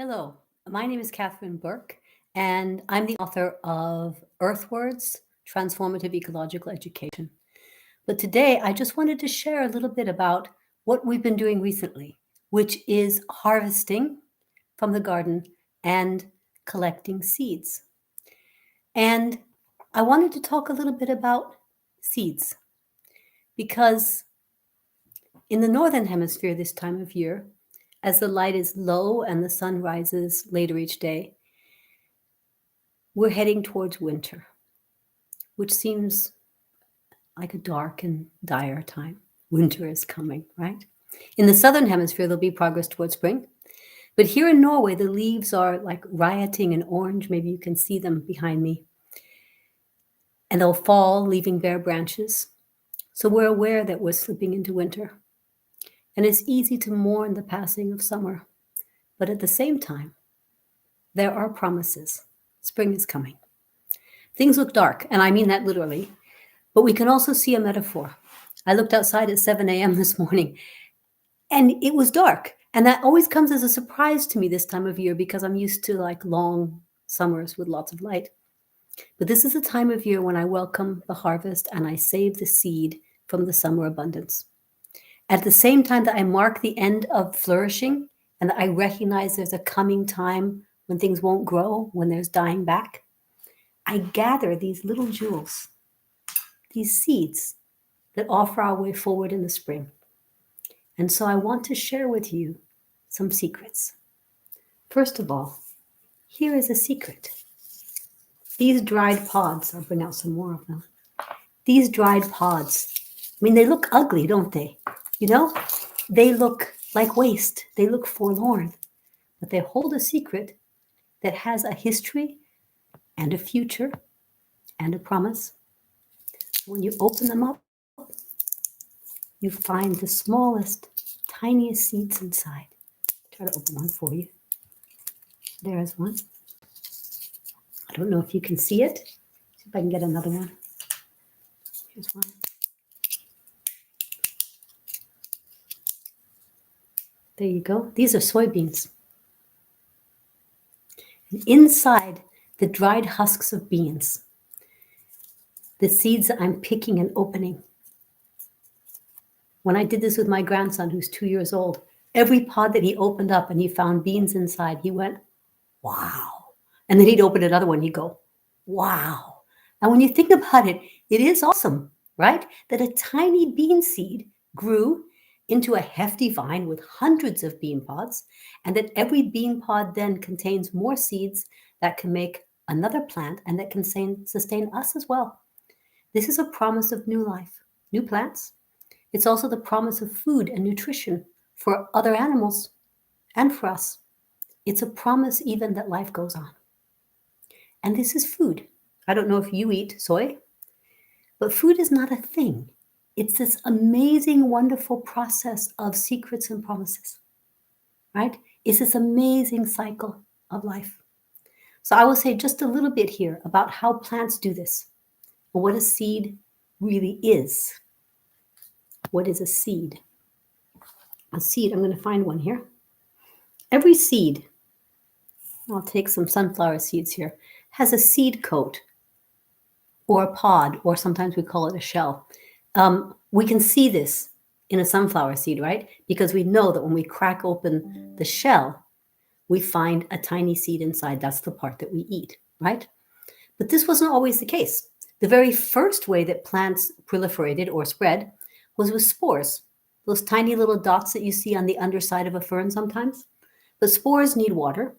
Hello, my name is Catherine Burke, and I'm the author of Earthwords Transformative Ecological Education. But today, I just wanted to share a little bit about what we've been doing recently, which is harvesting from the garden and collecting seeds. And I wanted to talk a little bit about seeds because in the Northern Hemisphere this time of year, as the light is low and the sun rises later each day, we're heading towards winter, which seems like a dark and dire time. Winter is coming, right? In the Southern Hemisphere, there'll be progress towards spring. But here in Norway, the leaves are like rioting in orange. Maybe you can see them behind me. And they'll fall, leaving bare branches. So we're aware that we're slipping into winter. And it's easy to mourn the passing of summer. But at the same time, there are promises. Spring is coming. Things look dark, and I mean that literally. But we can also see a metaphor. I looked outside at 7 a.m. this morning, and it was dark. And that always comes as a surprise to me this time of year because I'm used to like long summers with lots of light. But this is a time of year when I welcome the harvest and I save the seed from the summer abundance. At the same time that I mark the end of flourishing and that I recognize there's a coming time when things won't grow, when there's dying back, I gather these little jewels, these seeds that offer our way forward in the spring. And so I want to share with you some secrets. First of all, here is a secret. These dried pods, I'll bring out some more of them. These dried pods, I mean, they look ugly, don't they? You know, they look like waste. They look forlorn, but they hold a secret that has a history and a future and a promise. When you open them up, you find the smallest, tiniest seeds inside. Try to open one for you. There's one. I don't know if you can see it. See if I can get another one. Here's one. There you go. These are soybeans. And inside the dried husks of beans, the seeds that I'm picking and opening. When I did this with my grandson, who's 2 years old, every pod that he opened up and he found beans inside, he went, wow. And then he'd open another one, he'd go, wow. And when you think about it, it is awesome, right? That a tiny bean seed grew into a hefty vine with hundreds of bean pods, and that every bean pod then contains more seeds that can make another plant and that can sustain us as well. This is a promise of new life, new plants. It's also the promise of food and nutrition for other animals and for us. It's a promise even that life goes on. And this is food. I don't know if you eat soy, but food is not a thing. It's this amazing, wonderful process of secrets and promises, right? It's this amazing cycle of life. So I will say just a little bit here about how plants do this and what a seed really is. What is a seed? A seed, I'm going to find one here. Every seed, I'll take some sunflower seeds here, has a seed coat or a pod, or sometimes we call it a shell. We can see this in a sunflower seed, right? Because we know that when we crack open the shell, we find a tiny seed inside. That's the part that we eat, right? But this wasn't always the case. The very first way that plants proliferated or spread was with spores, those tiny little dots that you see on the underside of a fern sometimes. But spores need water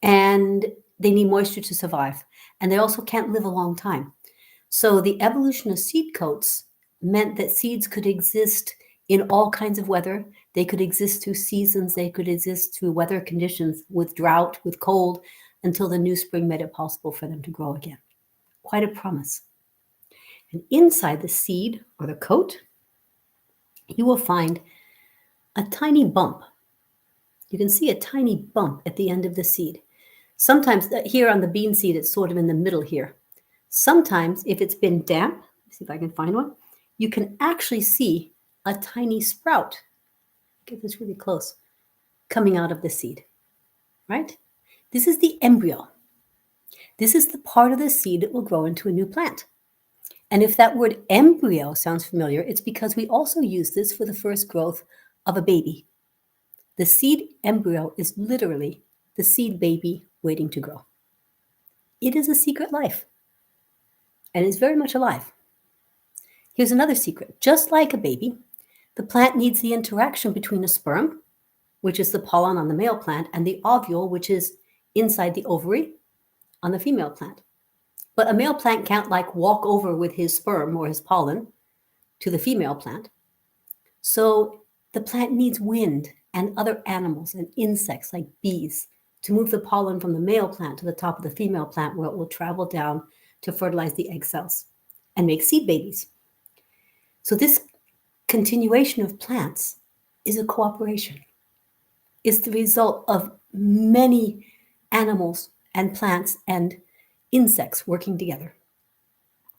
and they need moisture to survive. And they also can't live a long time. So the evolution of seed coats meant that seeds could exist in all kinds of weather. They could exist through seasons. They could exist through weather conditions, with drought, with cold, until the new spring made it possible for them to grow again. Quite a promise. And inside the seed or the coat, you will find a tiny bump. You can see a tiny bump at the end of the seed. Sometimes here on the bean seed, it's sort of in the middle here. Sometimes if it's been damp, see if I can find one, you can actually see a tiny sprout. Get this really close, coming out of the seed. right? This is the embryo. This is the part of the seed that will grow into a new plant. And if that word embryo sounds familiar, it's because we also use this for the first growth of a baby. The seed embryo is literally the seed baby waiting to grow. It is a secret life and is very much alive. Here's another secret. Just like a baby, the plant needs the interaction between the sperm, which is the pollen on the male plant, and the ovule, which is inside the ovary on the female plant. But a male plant can't like walk over with his sperm or his pollen to the female plant. So the plant needs wind and other animals and insects like bees to move the pollen from the male plant to the top of the female plant, where it will travel down to fertilize the egg cells and make seed babies. So this continuation of plants is a cooperation. It's the result of many animals and plants and insects working together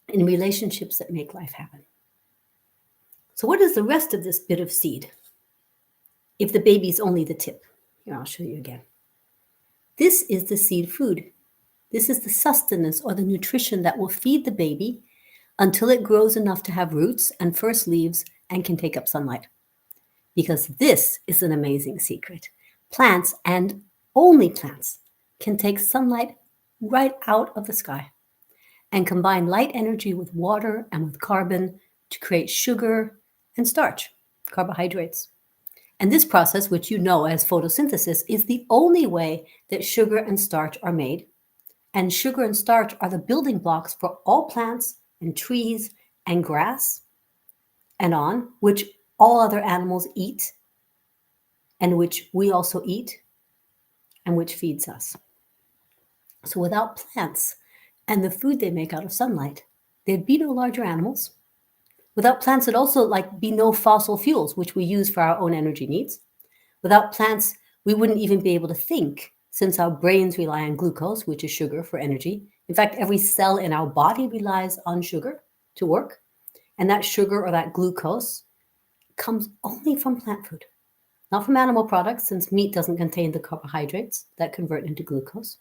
in relationships that make life happen. So what is the rest of this bit of seed? If the baby is only the tip. Here, I'll show you again. This is the seed food. This is the sustenance or the nutrition that will feed the baby until it grows enough to have roots and first leaves and can take up sunlight. Because this is an amazing secret. Plants, and only plants, can take sunlight right out of the sky and combine light energy with water and with carbon to create sugar and starch, carbohydrates. And this process, which you know as photosynthesis, is the only way that sugar and starch are made. And sugar and starch are the building blocks for all plants and trees and grass and on, which all other animals eat and which we also eat and which feeds us. So without plants and the food they make out of sunlight, there'd be no larger animals. Without plants, there'd also be no fossil fuels, which we use for our own energy needs. Without plants, we wouldn't even be able to think, since our brains rely on glucose, which is sugar, for energy. In fact, every cell in our body relies on sugar to work. And that sugar or that glucose comes only from plant food, not from animal products, since meat doesn't contain the carbohydrates that convert into glucose.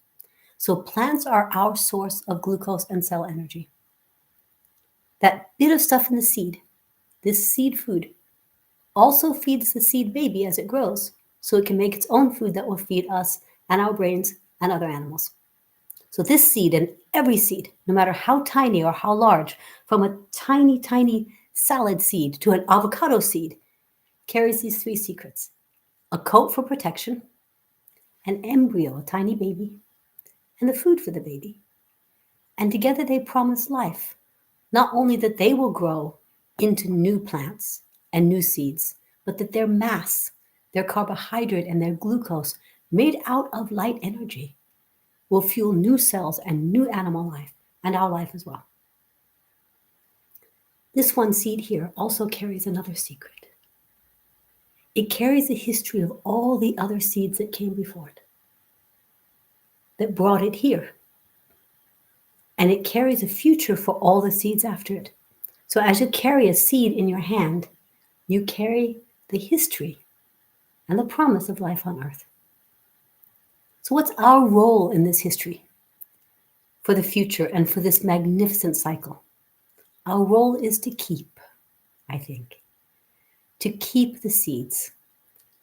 So plants are our source of glucose and cell energy. That bit of stuff in the seed, this seed food, also feeds the seed baby as it grows, so it can make its own food that will feed us and our brains and other animals. So this seed, and every seed, no matter how tiny or how large, from a tiny, tiny salad seed to an avocado seed, carries these three secrets: a coat for protection, an embryo, a tiny baby, and the food for the baby. And together they promise life, not only that they will grow into new plants and new seeds, but that their mass, their carbohydrate, and their glucose, made out of light energy, will fuel new cells and new animal life, and our life as well. This one seed here also carries another secret. It carries a history of all the other seeds that came before it, that brought it here. And it carries a future for all the seeds after it. So as you carry a seed in your hand, you carry the history and the promise of life on earth. So what's our role in this history for the future and for this magnificent cycle? Our role is to keep, I think, to keep the seeds,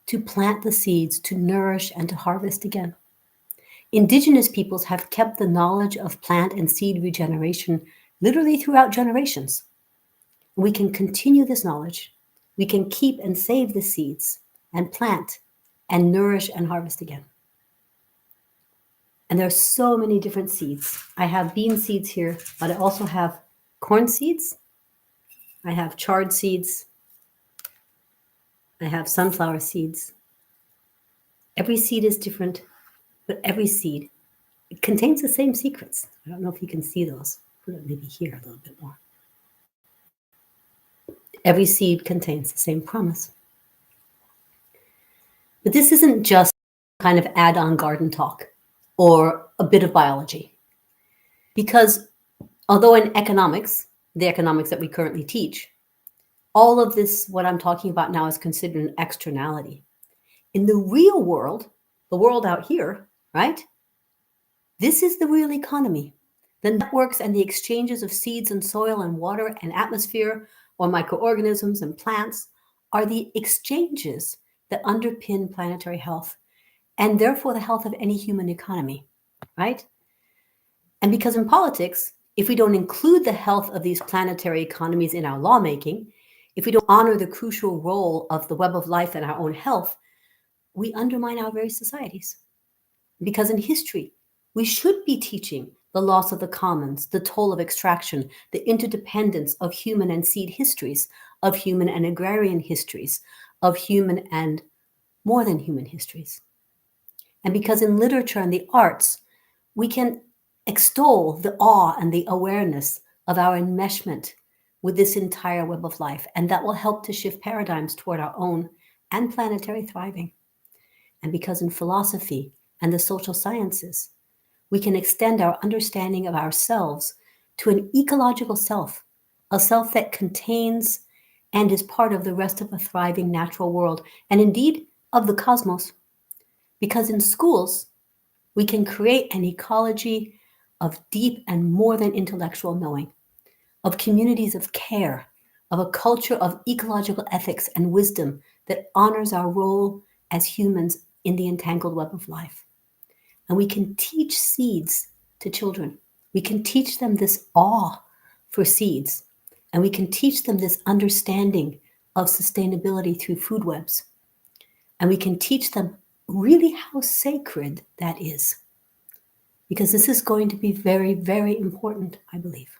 to plant the seeds, to nourish and to harvest again. Indigenous peoples have kept the knowledge of plant and seed regeneration literally throughout generations. We can continue this knowledge. We can keep and save the seeds and plant and nourish and harvest again. And there are so many different seeds. I have bean seeds here, but I also have corn seeds. I have chard seeds. I have sunflower seeds. Every seed is different, but every seed, it contains the same secrets. I don't know if you can see those. Put it maybe here a little bit more. Every seed contains the same promise. But this isn't just kind of add-on garden talk or a bit of biology. Because although in economics, the economics that we currently teach, all of this, what I'm talking about now, is considered an externality. In the real world, the world out here, right? This is the real economy. The networks and the exchanges of seeds and soil and water and atmosphere, or microorganisms and plants, are the exchanges that underpin planetary health and therefore the health of any human economy, right? And because in politics, if we don't include the health of these planetary economies in our lawmaking, if we don't honor the crucial role of the web of life in our own health, we undermine our very societies. Because in history, we should be teaching the loss of the commons, the toll of extraction, the interdependence of human and seed histories, of human and agrarian histories, of human and more than human histories. And because in literature and the arts, we can extol the awe and the awareness of our enmeshment with this entire web of life, and that will help to shift paradigms toward our own and planetary thriving. And because in philosophy and the social sciences, we can extend our understanding of ourselves to an ecological self, a self that contains and is part of the rest of a thriving natural world, and indeed of the cosmos. Because in schools, we can create an ecology of deep and more than intellectual knowing, of communities of care, of a culture of ecological ethics and wisdom that honors our role as humans in the entangled web of life. And we can teach seeds to children. We can teach them this awe for seeds, and we can teach them this understanding of sustainability through food webs. And we can teach them really how sacred that is, because this is going to be very, very important, I believe.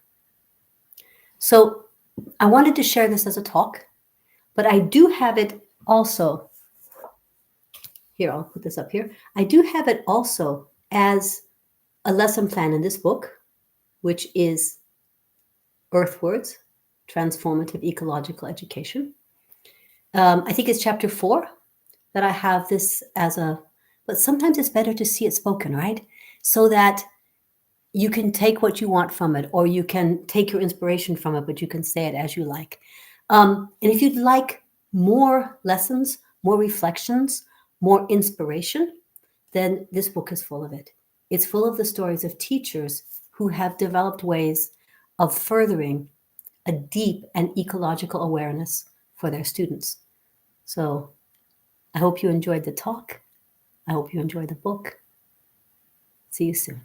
So I wanted to share this as a talk, but I do have it also. Here, I'll put this up here. I do have it also as a lesson plan in this book, which is Earthwards, Transformative Ecological Education. I think it's chapter 4 that I have this as a, but sometimes it's better to see it spoken, right? So that you can take what you want from it, or you can take your inspiration from it, but you can say it as you like. And if you'd like more lessons, more reflections, more inspiration, then this book is full of it. It's full of the stories of teachers who have developed ways of furthering a deep and ecological awareness for their students. So I hope you enjoyed the talk. I hope you enjoyed the book. See you soon.